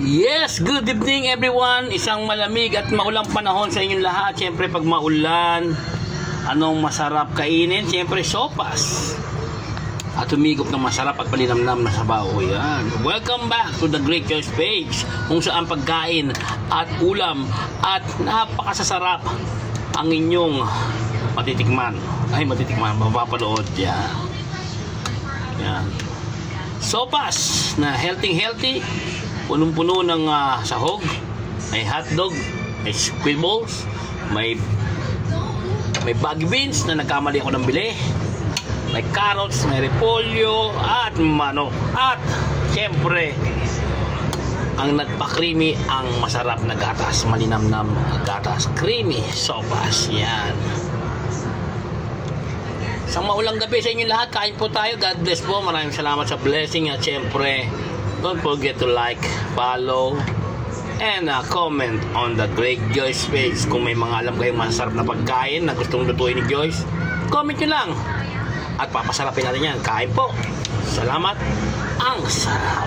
Yes, good evening everyone. Isang malamig at maulang panahon sa inyong lahat. Siyempre pag maulan, anong masarap kainin? Siyempre sopas. At humigop ng masarap at palinamnam na sabaw. Yan. Welcome back to the Great Choice Page, kung saan pagkain at ulam at napakasasarap ang inyong matitikman. Mapapanood. Yan. Yan. Sopas na healthy, punong-puno ng sahog, may hotdog, may squid balls, may baggy beans na nagkamali ako ng bili, may carrots, may repolyo at manok, at siyempre ang nagpa-creamy ang masarap na gatas, malinamnam gatas, creamy sopas. Yan. Isang maulang gabi sa inyo lahat. Kain po tayo. God bless po. Maraming salamat sa blessing. At syempre, don't forget to like, follow, and comment on the Great Joyce page. Kung may mga alam kayong masarap na pagkain na gustong lutuin ni Joyce, comment nyo lang. At papasarapin natin yan. Kain po. Salamat. Ang sarap.